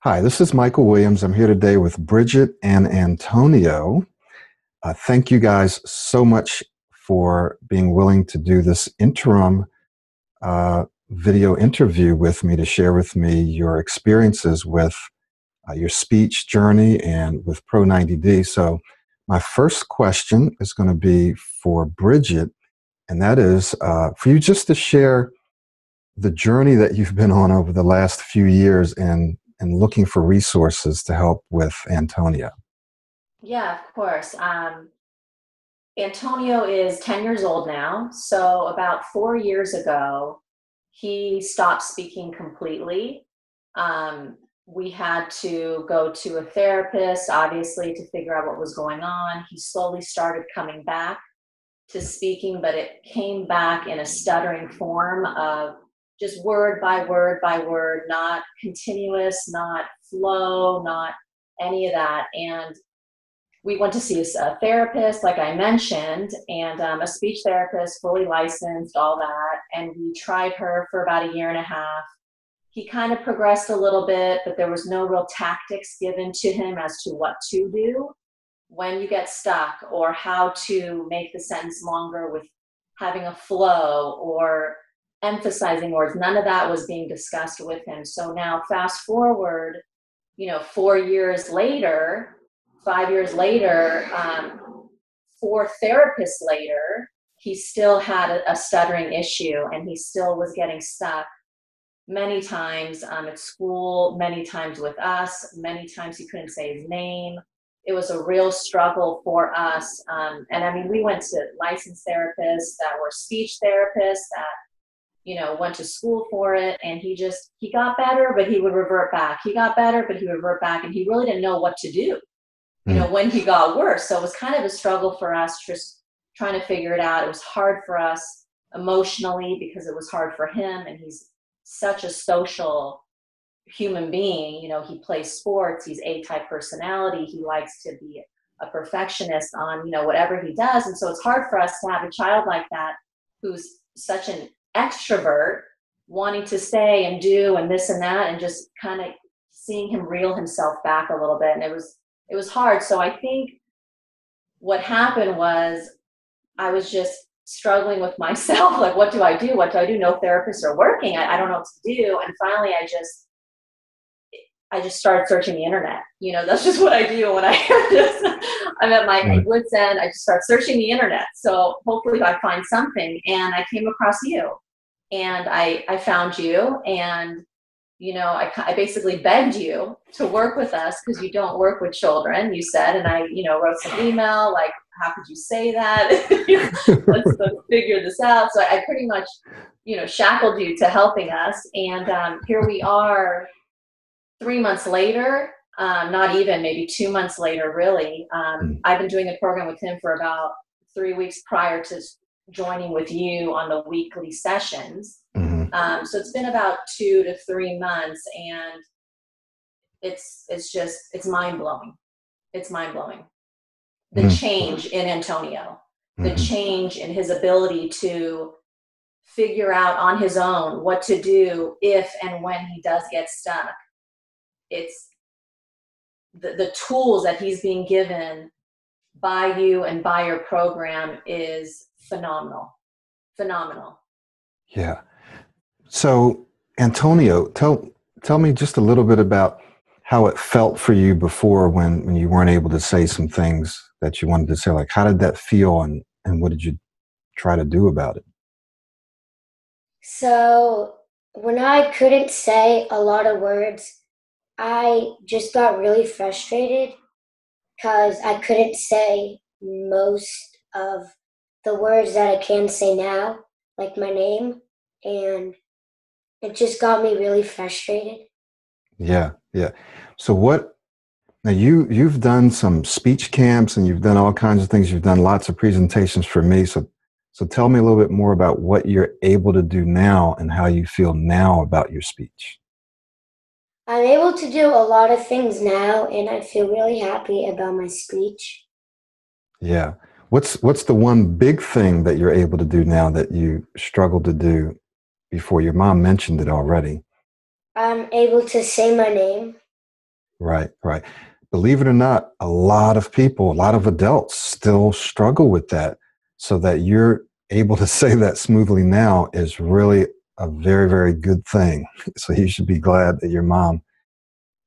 Hi, this is Michael Williams. I'm here today with Bridget and Antonio. Thank you guys so much for being willing to do this interim video interview with me to share with me your experiences with your speech journey and with Pro 90D. So, my first question is going to be for Bridget, and that is for you just to share the journey that you've been on over the last few years and looking for resources to help with Antonia. Yeah, of course. Antonio is 10 years old now. So about 4 years ago, he stopped speaking completely. We had to go to a therapist, obviously, to figure out what was going on. He slowly started coming back to speaking, but it came back in a stuttering form of just word by word by word, not continuous, not flow, not any of that. And we went to see a therapist, like I mentioned, and a speech therapist, fully licensed, all that. And we tried her for about a year and a half. He kind of progressed a little bit, but there was no real tactics given to him as to what to do when you get stuck, or how to make the sentence longer with having a flow or emphasizing words. None of that was being discussed with him. So now, fast forward, 4 years later, 5 years later, 4 therapists later, he still had a stuttering issue, and he still was getting stuck many times at school, many times with us, many times he couldn't say his name. It was a real struggle for us. And I mean, we went to licensed therapists that were speech therapists that went to school for it, and he got better, but he would revert back. He got better, but he would revert back, and he really didn't know what to do, when he got worse. So it was kind of a struggle for us, just trying to figure it out. It was hard for us emotionally because it was hard for him, and he's such a social human being. He plays sports. He's A-type personality. He likes to be a perfectionist on, whatever he does. And so it's hard for us to have a child like that who's such an extrovert, wanting to say and do and this and that, and just kind of seeing him reel himself back a little bit. And it was hard. So I think what happened was I was just struggling with myself. Like, what do I do? What do I do? No therapists are working. I don't know what to do. And finally, I just started searching the internet. That's just what I do when I'm at my wit's end. I just start searching the internet. So hopefully I find something. And I came across you, and I found you, and I basically begged you to work with us because you don't work with children, you said. And I, wrote some email like, how could you say that? Let's figure this out. So I pretty much, shackled you to helping us. And here we are 3 months later, not even, maybe 2 months later, really. I've been doing the program with him for about 3 weeks prior to joining with you on the weekly sessions. So it's been about 2 to 3 months, and it's mind blowing. It's mind blowing. The change in Antonio, the change in his ability to figure out on his own what to do if and when he does get stuck. It's the tools that he's being given by you and by your program is phenomenal. Phenomenal. Yeah. So, Antonio, tell me just a little bit about how it felt for you before when you weren't able to say some things that you wanted to say. Like, how did that feel, and what did you try to do about it? So, when I couldn't say a lot of words, I just got really frustrated because I couldn't say most of the words that I can say now, like my name, and it just got me really frustrated. Yeah, yeah. So now you've done some speech camps, and you've done all kinds of things. You've done lots of presentations for me. So tell me a little bit more about what you're able to do now and how you feel now about your speech. I'm able to do a lot of things now, and I feel really happy about my speech. Yeah. What's the one big thing that you're able to do now that you struggled to do before? Your mom mentioned it already. I'm able to say my name. Right, right. Believe it or not, a lot of people, a lot of adults still struggle with that. So that you're able to say that smoothly now is really a very, very good thing. So you should be glad that your mom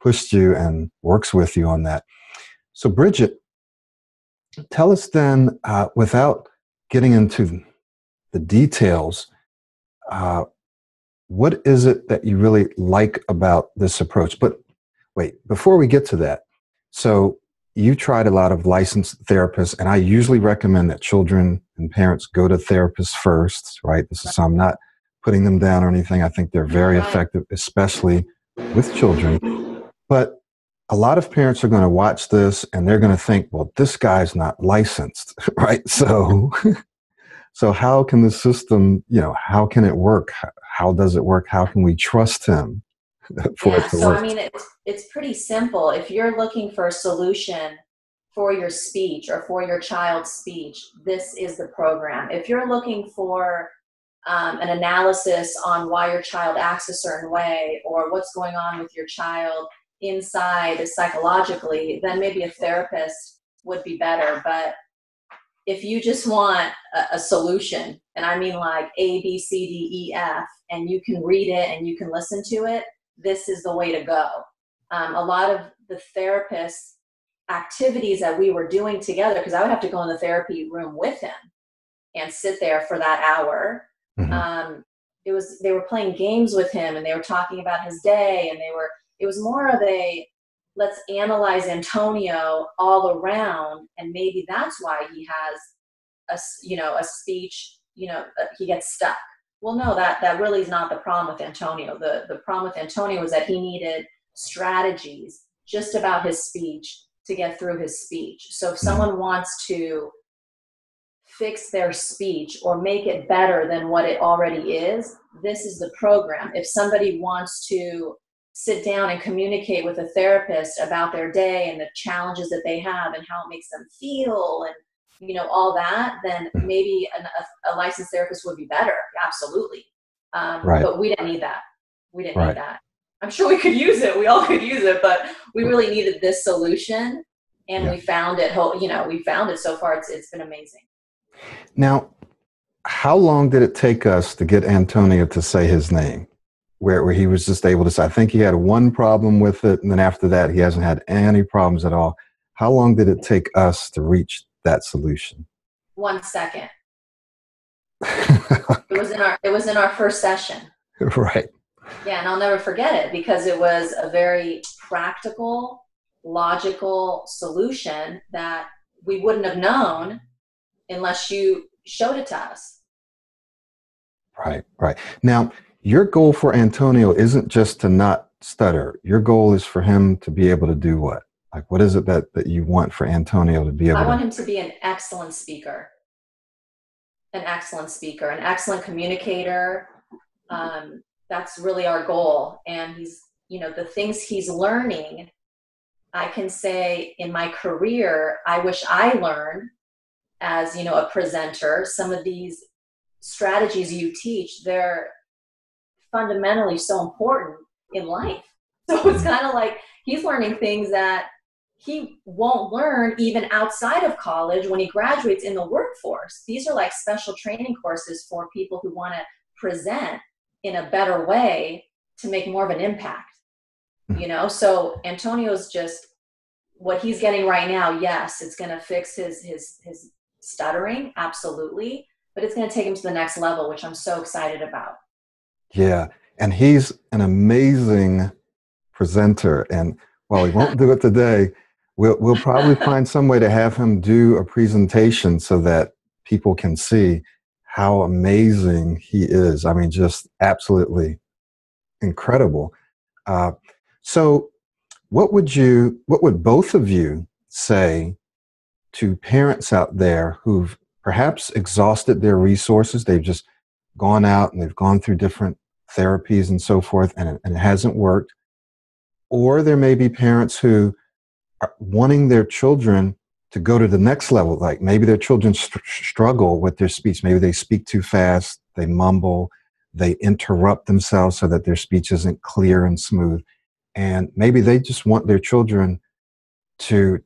pushed you and works with you on that. So, Bridget, tell us then, without getting into the details, uh, what is it that you really like about this approach? But wait, before we get to that, so you tried a lot of licensed therapists, and I usually recommend that children and parents go to therapists first, right? This is, so I'm not putting them down or anything. I think they're very effective, especially with children. But a lot of parents are going to watch this and they're going to think, well, this guy's not licensed, right? So, so how can the system, how can it work? How does it work? How can we trust him for Yeah, it to so work? I mean, it's pretty simple. If you're looking for a solution for your speech or for your child's speech, this is the program. If you're looking for an analysis on why your child acts a certain way or what's going on with your child inside psychologically, then maybe a therapist would be better. But if you just want a solution, and I mean like A, B, C, D, E, F, and you can read it and you can listen to it, this is the way to go. A lot of the therapist activities that we were doing together, because I would have to go in the therapy room with him and sit there for that hour. Mm-hmm. They were playing games with him and they were talking about his day, and it was more of a, let's analyze Antonio all around, and maybe that's why he has a speech, he gets stuck. Well, no, that really is not the problem with Antonio. The problem with Antonio was that he needed strategies just about his speech to get through his speech. So if someone wants to fix their speech or make it better than what it already is, this is the program. If somebody wants to sit down and communicate with a therapist about their day and the challenges that they have and how it makes them feel and all that, then maybe a licensed therapist would be better. Absolutely. Right. But we didn't need that. We didn't Right. need that. I'm sure we could use it. We all could use it, but we really needed this solution, and we found it. We found it so far. It's been amazing. Now, how long did it take us to get Antonio to say his name? Where he was just able to say, I think he had one problem with it, and then after that, he hasn't had any problems at all. How long did it take us to reach that solution? 1 second. It was in our first session. Right. Yeah, and I'll never forget it because it was a very practical, logical solution that we wouldn't have known unless you showed it to us. Right, right. Now, your goal for Antonio isn't just to not stutter. Your goal is for him to be able to do what? Like, what is it that you want for Antonio to be able to? I want him to be an excellent speaker, an excellent communicator. That's really our goal. And he's, the things he's learning, I can say in my career, I wish I learned as, a presenter. Some of these strategies you teach, they're fundamentally so important in life. So it's kind of like he's learning things that he won't learn even outside of college when he graduates in the workforce. These are like special training courses for people who want to present in a better way to make more of an impact. So Antonio's just what he's getting right now. Yes, it's going to fix his stuttering, absolutely, but it's going to take him to the next level, which I'm so excited about. Yeah, and he's an amazing presenter. And while we won't do it today, we'll probably find some way to have him do a presentation so that people can see how amazing he is. I mean, just absolutely incredible. So what would both of you say to parents out there who've perhaps exhausted their resources? They've just gone out and they've gone through different therapies and so forth, and it hasn't worked. Or there may be parents who are wanting their children to go to the next level. Like maybe their children struggle with their speech. Maybe they speak too fast, they mumble, they interrupt themselves so that their speech isn't clear and smooth. and maybe they just want their children to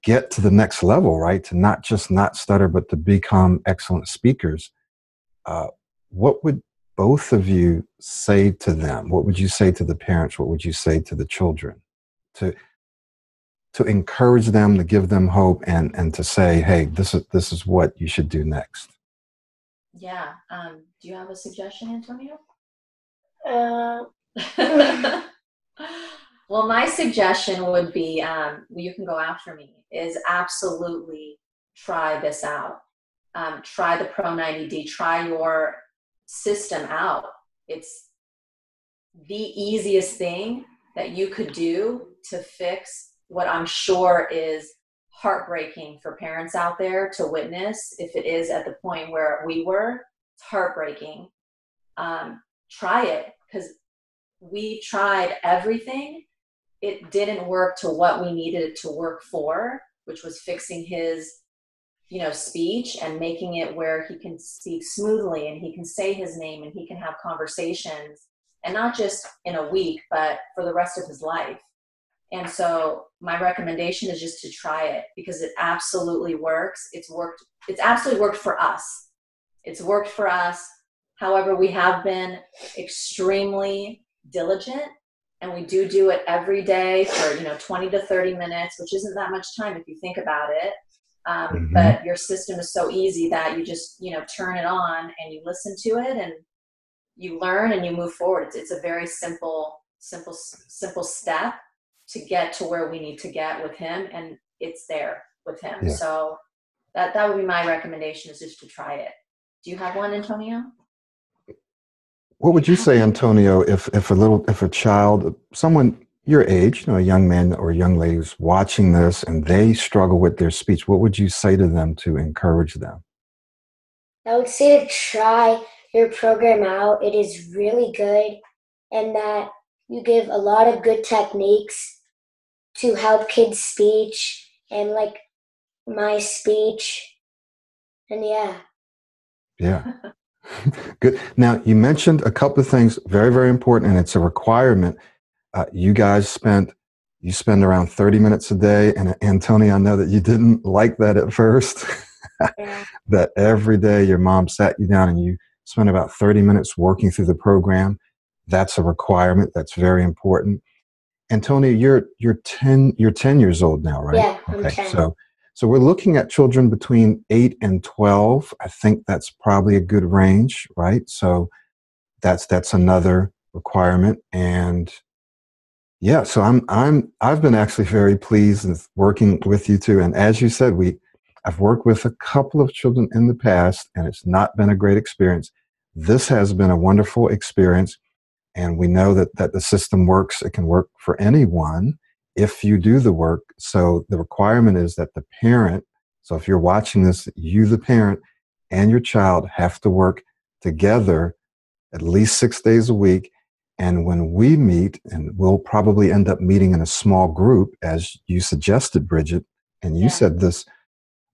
get to the next level, right? To not just not stutter, but to become excellent speakers. Uh, what would both of you say to them? What would you say to the parents? What would you say to the children? To to encourage them, to give them hope, and to say, hey, this is what you should do next. Yeah. Do you have a suggestion, Antonio? Uh, Well, my suggestion would be, you can go after me, is absolutely try this out. Try the Pro 90D, try your system out. It's the easiest thing that you could do to fix what I'm sure is heartbreaking for parents out there to witness. If it is at the point where we were, it's heartbreaking. Try it, because we tried everything. It didn't work to what we needed it to work for, which was fixing his, speech and making it where he can speak smoothly and he can say his name and he can have conversations, and not just in a week, but for the rest of his life. And so my recommendation is just to try it, because it absolutely works. It's absolutely worked for us. It's worked for us. However, we have been extremely diligent, and we do it every day for 20 to 30 minutes, which isn't that much time if you think about it. But your system is so easy that you just turn it on and you listen to it and you learn and you move forward. It's a very simple step to get to where we need to get with him, and it's there with him. Yeah. So that would be my recommendation, is just to try it. Do you have one, Antonio? What would you say, Antonio, if a child, someone your age, a young man or a young lady who's watching this and they struggle with their speech, what would you say to them to encourage them? I would say to try your program out. It is really good, and that you give a lot of good techniques to help kids' speech and like my speech. And yeah. Yeah. Good. Now, you mentioned a couple of things, very, very important, and it's a requirement. You guys spend around 30 minutes a day, and Antonio, I know that you didn't like that at first. Yeah. That every day your mom sat you down and you spent about 30 minutes working through the program. That's a requirement. That's very important. Antonio, you're 10 years old now, right? Yeah, I'm Okay. 10. So we're looking at children between 8 and 12. I think that's probably a good range, right? So that's another requirement. And yeah, so I've been actually very pleased with working with you two. And as you said, I've worked with a couple of children in the past, and it's not been a great experience. This has been a wonderful experience, and we know that the system works. It can work for anyone if you do the work. So the requirement is that the parent, so if you're watching this, you, the parent, and your child have to work together at least 6 days a week. And when we meet, and we'll probably end up meeting in a small group, as you suggested, Bridget, and you said this,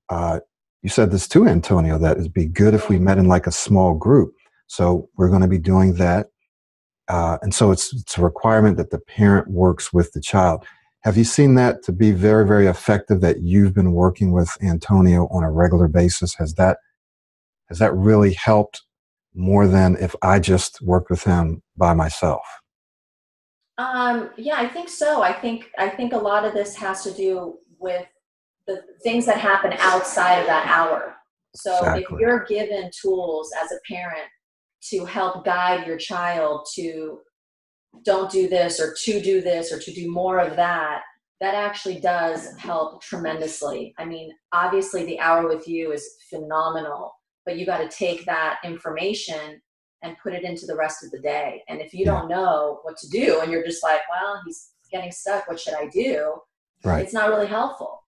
too, Antonio, that it'd be good if we met in like a small group. So we're going to be doing that. And so it's a requirement that the parent works with the child. Have you seen that to be very, very effective, that you've been working with Antonio on a regular basis? Has that really helped more than if I just worked with him by myself? Yeah, I think so. I think a lot of this has to do with the things that happen outside of that hour. So Exactly. if you're given tools as a parent to help guide your child to don't do this, or to do this, or to do more of that, that actually does help tremendously. I mean, obviously the hour with you is phenomenal, but you got to take that information and put it into the rest of the day. And if you don't know what to do, and you're just like, well, he's getting stuck, what should I do? Right. It's not really helpful.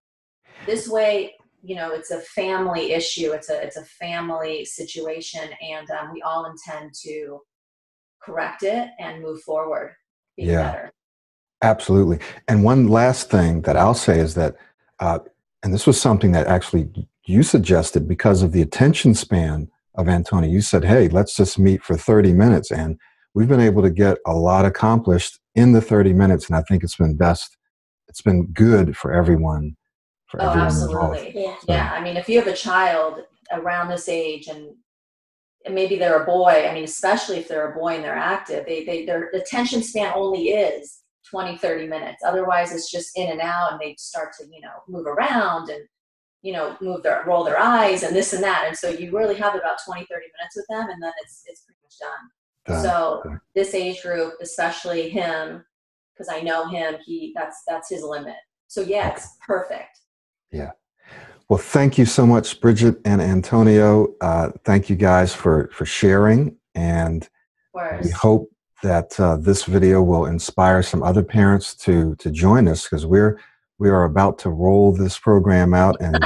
This way, it's a family issue. It's a family situation, and we all intend to correct it and move forward, be better. Absolutely. And one last thing that I'll say is that, and this was something that actually you suggested because of the attention span of Antonio. You said, hey, let's just meet for 30 minutes. And we've been able to get a lot accomplished in the 30 minutes. And I think it's been best. It's been good for everyone Oh, involved. absolutely. Yeah. I mean, if you have a child around this age and maybe they're a boy, I mean, especially if they're a boy and they're active, their attention span only is 20, 30 minutes. Otherwise, it's just in and out, and they start to, move around and, roll their eyes and this and that. And so you really have about 20, 30 minutes with them, and then it's pretty much done. So this age group, especially him, because I know him, that's his limit. So yeah, it's perfect. Yeah. Well, thank you so much, Bridget and Antonio. Thank you guys for sharing. And we hope that this video will inspire some other parents to join us, because we are about to roll this program out and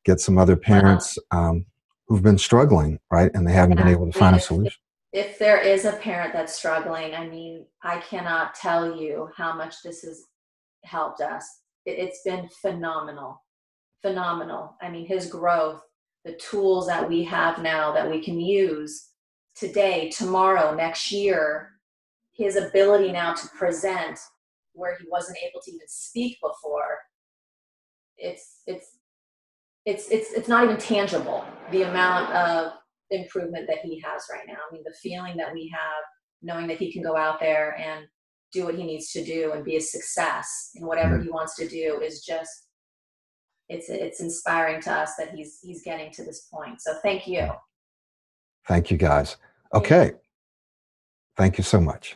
get some other parents who've been struggling, right? And they haven't been able to find a solution. If there is a parent that's struggling, I mean, I cannot tell you how much this has helped us. It's been phenomenal. I mean, his growth, the tools that we have now that we can use today, tomorrow, next year, his ability now to present where he wasn't able to even speak before, it's not even tangible, the amount of improvement that he has right now. I mean, the feeling that we have, knowing that he can go out there and do what he needs to do and be a success in whatever he wants to do is just, it's inspiring to us that he's getting to this point. So thank you. Thank you, guys. Okay. Thank you so much.